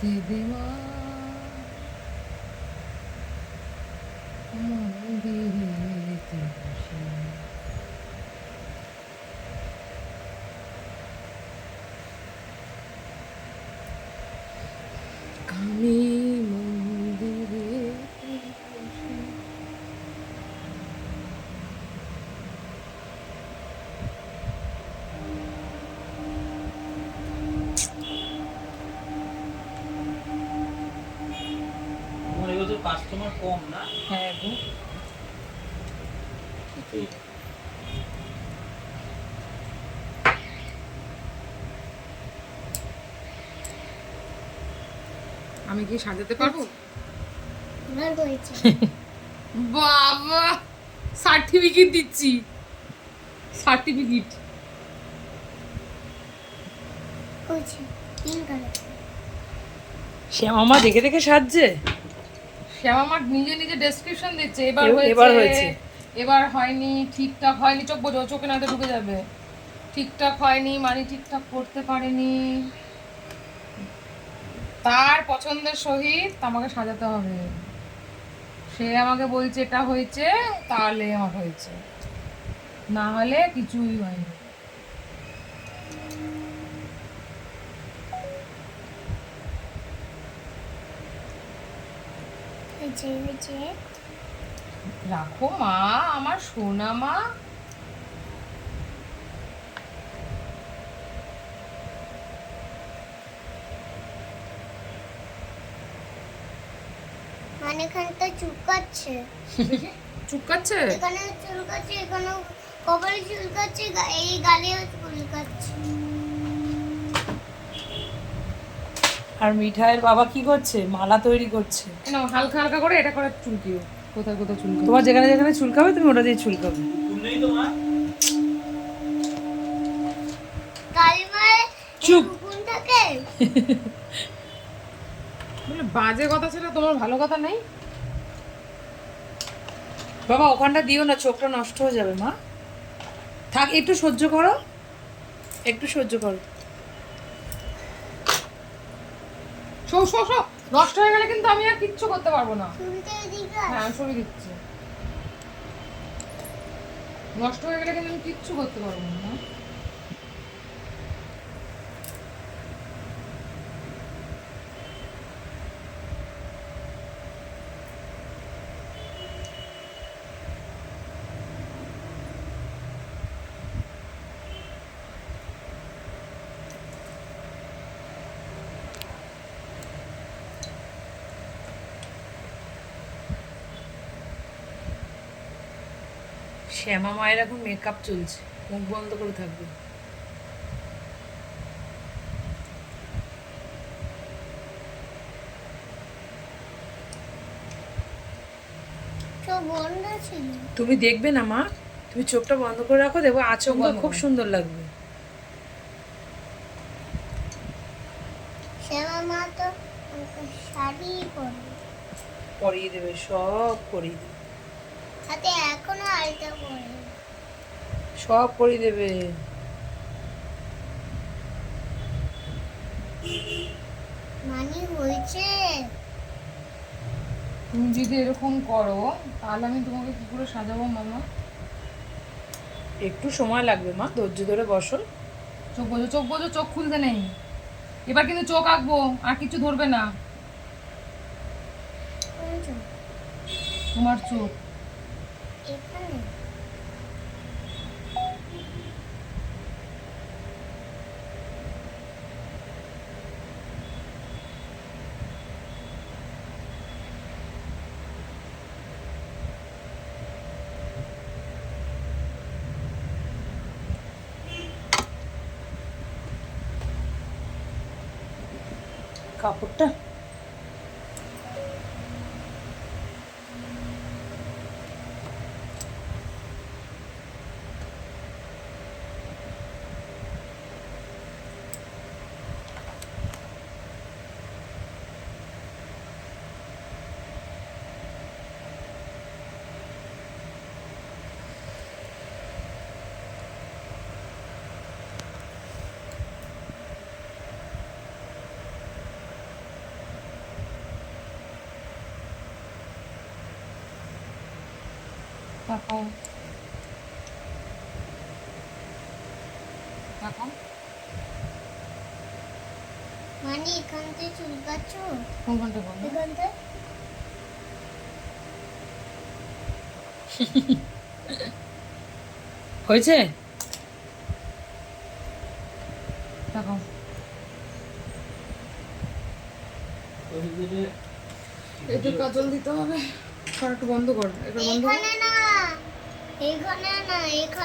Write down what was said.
দে দে মা মন্দিরেতে বসে। আমি মন্দিরেতে বসে। তোমার এবছর কাস্টমার কম না? হ্যাঁ গো, আমি কি সাজাতে পারবো? ভালো হয়েছে। বাবা, সার্টিফিকেট দিচ্ছি, সার্টিফিকেট। হয়েছে পিঙ্ক কালার। শ্যামামা দেখে দেখে সাজছে। শ্যামামা নিজে নিজে ডেসক্রিপশন দিচ্ছে, এবার এবার হয়েছে, হয়েছে। এবার হয়নি, ঠিকঠাক হয়নি, চোখ বোঝো, চোখে নাতে ঢুকে যাবে, ঠিকঠাক হয়নি মানে ঠিকঠাক করতে পারেনি, তার পছন্দের সহিত আমাকে সাজাতে হবে। সে আমাকে বলছে এটা হয়েছে, তাহলে আমার হয়েছে, না হলে কিছুই হয়নি। হয়েছে হয়েছে। রাখো মা, আমার সোনা মা। মানে এখানটা চুলকাচ্ছে, চুপকাচ্ছে। এখানে চুলকাচ্ছে, এখানে কপালে চুলকাচ্ছে, এই গালেও চুলকাচ্ছে। আর মিঠাইয়ের বাবা কি করছে? মালা তৈরি করছে। না, হালকা হালকা করে এটা করে চুলকিও, কোথায় কোথায় চুলকাবে। তোমার যেখানে যেখানে চুলকাবে তুমি ওটা দিয়ে চুলকাবে। তুমি নেই তোমার? গালমায় চুপ। উকুন থাকে। বলে বাজে কথা ছিল, তোমার ভালো কথা নেই। বাবা ওখানটা দিও না, চোখটা নষ্ট হয়ে যাবে মা। থাক, একটু সহ্য করো, একটু সহ্য করো। শো শো শো, নষ্ট হয়ে গেলে কিন্তু আমি আর কিচ্ছু করতে পারবো না। চুলটা এদিকে হ্যাঁ, আমি সরিয়ে দিচ্ছি। নষ্ট হয়ে গেলে কিন্তু আমি কিচ্ছু করতে পারবো না। শ্যামা মায়ের এখন মেকআপ চলছে, মুখ বন্ধ করে থাকবে। চোখ বন্ধ ছিল। তুমি দেখবে না মা, তুমি চোখটা বন্ধ করে রাখো, দেখো আচমকা খুব সুন্দর লাগবে। শ্যামা মা তো শাড়ি পরে, পরিয়ে দেবে, সব পরিয়ে দেবে, হাতে এখনো আলতা পরে। সব পরিয়ে দেবে। মানে হয়েছে। তুমি যদি এরকম করো তাহলে আমি তোমাকে কি করে সাজাবো মামা? একটু সময় লাগবে মা, ধৈর্য ধরে বসো। চোখ বোঝো, চোখ বোঝো, চোখ খুলতে নেই। এবার কিন্তু চোখ আঁকবো, আর কিছু ধরবে না। কোন চোখ? তোমার চোখ। এখানে কাপড়টা তাকাও তাকাও। মানে এখান থেকে চুলকাচ্ছ? কোনখানটা বলো? এখানটা? হয়েছে? তাকাও। একটু কাজল দিতে হবে। আর একটু বন্ধ কর, একটু বন্ধ কর। এখানে না, এখানে না, এখানে